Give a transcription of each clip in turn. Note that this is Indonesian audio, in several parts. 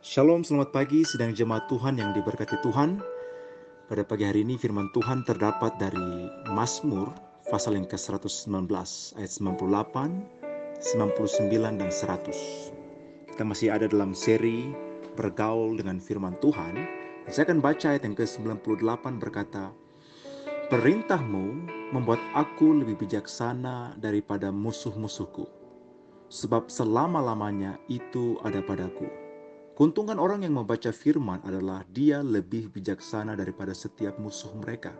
Shalom, selamat pagi sidang jemaat Tuhan yang diberkati Tuhan. Pada pagi hari ini firman Tuhan terdapat dari Mazmur pasal yang ke-119 ayat 98, 99 dan 100. Kita masih ada dalam seri bergaul dengan firman Tuhan. Saya akan baca ayat yang ke-98 berkata, "Perintahmu membuat aku lebih bijaksana daripada musuh-musuhku, sebab selama-lamanya itu ada padaku. Keuntungan orang yang membaca firman adalah dia lebih bijaksana daripada setiap musuh mereka."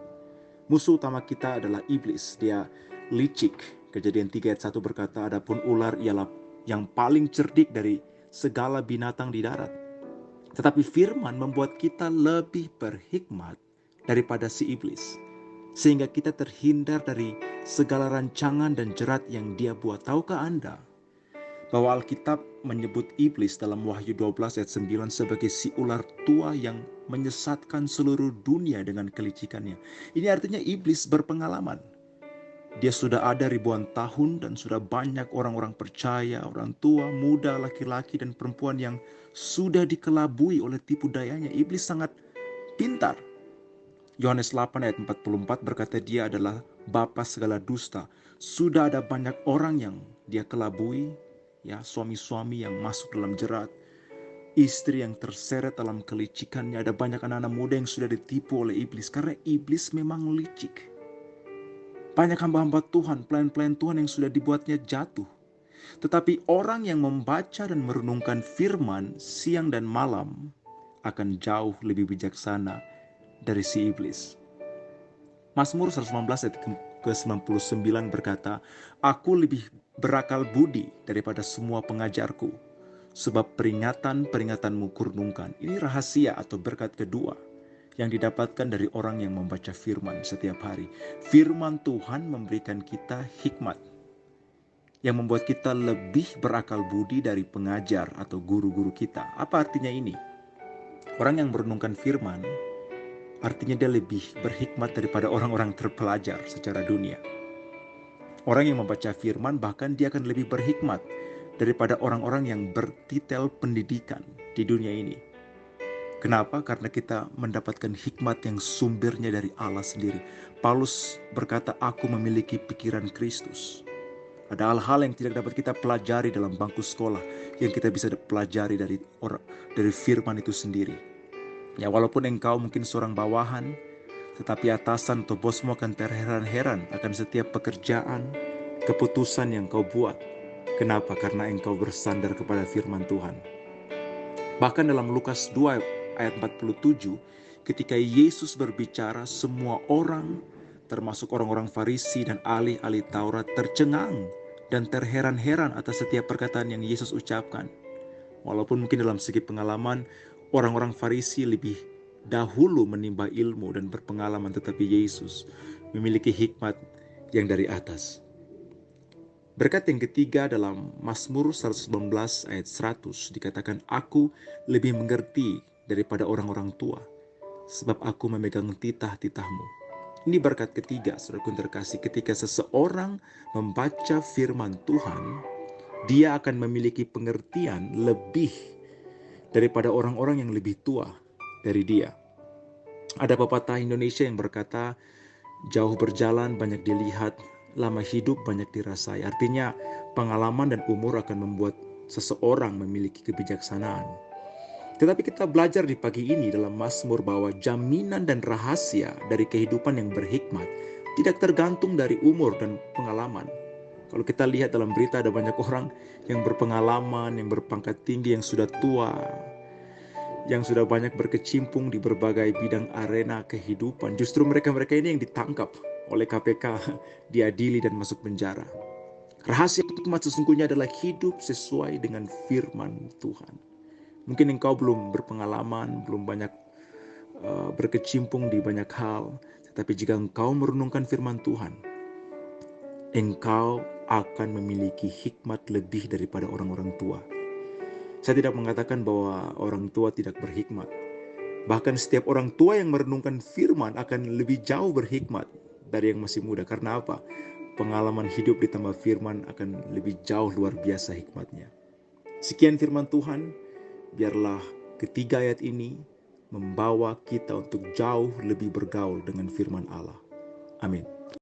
Musuh utama kita adalah iblis, dia licik. Kejadian 3 ayat 1 berkata, "Adapun ular ialah yang paling cerdik dari segala binatang di darat." Tetapi firman membuat kita lebih berhikmat daripada si iblis, sehingga kita terhindar dari segala rancangan dan jerat yang dia buat. Tahukah Anda bahwa Alkitab menyebut iblis dalam Wahyu 12 ayat 9 sebagai si ular tua yang menyesatkan seluruh dunia dengan kelicikannya. Ini artinya iblis berpengalaman. Dia sudah ada ribuan tahun dan sudah banyak orang-orang percaya, orang tua, muda, laki-laki dan perempuan yang sudah dikelabui oleh tipu dayanya. Iblis sangat pintar. Yohanes 8 ayat 44 berkata dia adalah bapa segala dusta. Sudah ada banyak orang yang dia kelabui, ya, suami-suami yang masuk dalam jerat, istri yang terseret dalam kelicikannya. Ada banyak anak-anak muda yang sudah ditipu oleh iblis karena iblis memang licik. Banyak hamba-hamba Tuhan, pelayan-pelayan Tuhan yang sudah dibuatnya jatuh. Tetapi orang yang membaca dan merenungkan firman siang dan malam akan jauh lebih bijaksana dari si iblis. Mazmur 119 ayat ke-99 berkata, "Aku lebih berakal budi daripada semua pengajarku, sebab peringatan-peringatanmu kurenungkan." Ini rahasia atau berkat kedua yang didapatkan dari orang yang membaca firman setiap hari. Firman Tuhan memberikan kita hikmat yang membuat kita lebih berakal budi dari pengajar atau guru-guru kita. Apa artinya ini? Orang yang merenungkan firman artinya dia lebih berhikmat daripada orang-orang terpelajar secara dunia. Orang yang membaca firman bahkan dia akan lebih berhikmat daripada orang-orang yang bertitel pendidikan di dunia ini. Kenapa? Karena kita mendapatkan hikmat yang sumbernya dari Allah sendiri. Paulus berkata, "Aku memiliki pikiran Kristus." Ada hal-hal yang tidak dapat kita pelajari dalam bangku sekolah yang kita bisa pelajari dari firman itu sendiri. Ya, walaupun engkau mungkin seorang bawahan, tetapi atasan atau bosmu akan terheran-heran akan setiap pekerjaan, keputusan yang kau buat. Kenapa? Karena engkau bersandar kepada firman Tuhan. Bahkan dalam Lukas 2 ayat 47, ketika Yesus berbicara, semua orang, termasuk orang-orang Farisi dan ahli-ahli Taurat, tercengang dan terheran-heran atas setiap perkataan yang Yesus ucapkan. Walaupun mungkin dalam segi pengalaman, orang-orang Farisi lebih dahulu menimba ilmu dan berpengalaman, tetapi Yesus memiliki hikmat yang dari atas. Berkat yang ketiga dalam Mazmur 119 ayat 100 dikatakan, "Aku lebih mengerti daripada orang-orang tua, sebab aku memegang titah-titahmu." Ini berkat ketiga, saudaraku terkasih, ketika seseorang membaca firman Tuhan, dia akan memiliki pengertian lebih daripada orang-orang yang lebih tua dari dia. Ada pepatah Indonesia yang berkata, "Jauh berjalan banyak dilihat, lama hidup banyak dirasai." Artinya pengalaman dan umur akan membuat seseorang memiliki kebijaksanaan. Tetapi kita belajar di pagi ini dalam Mazmur bahwa jaminan dan rahasia dari kehidupan yang berhikmat tidak tergantung dari umur dan pengalaman. Kalau kita lihat dalam berita, ada banyak orang yang berpengalaman, yang berpangkat tinggi, yang sudah tua, yang sudah banyak berkecimpung di berbagai bidang arena kehidupan. Justru mereka-mereka ini yang ditangkap oleh KPK, diadili dan masuk penjara. Rahasia hikmat sesungguhnya adalah hidup sesuai dengan firman Tuhan. Mungkin engkau belum berpengalaman, belum banyak berkecimpung di banyak hal, tetapi jika engkau merenungkan firman Tuhan, engkau akan memiliki hikmat lebih daripada orang-orang tua. Saya tidak mengatakan bahwa orang tua tidak berhikmat. Bahkan setiap orang tua yang merenungkan firman akan lebih jauh berhikmat dari yang masih muda. Karena apa? Pengalaman hidup ditambah firman akan lebih jauh luar biasa hikmatnya. Sekian firman Tuhan, biarlah ketiga ayat ini membawa kita untuk jauh lebih bergaul dengan firman Allah. Amin.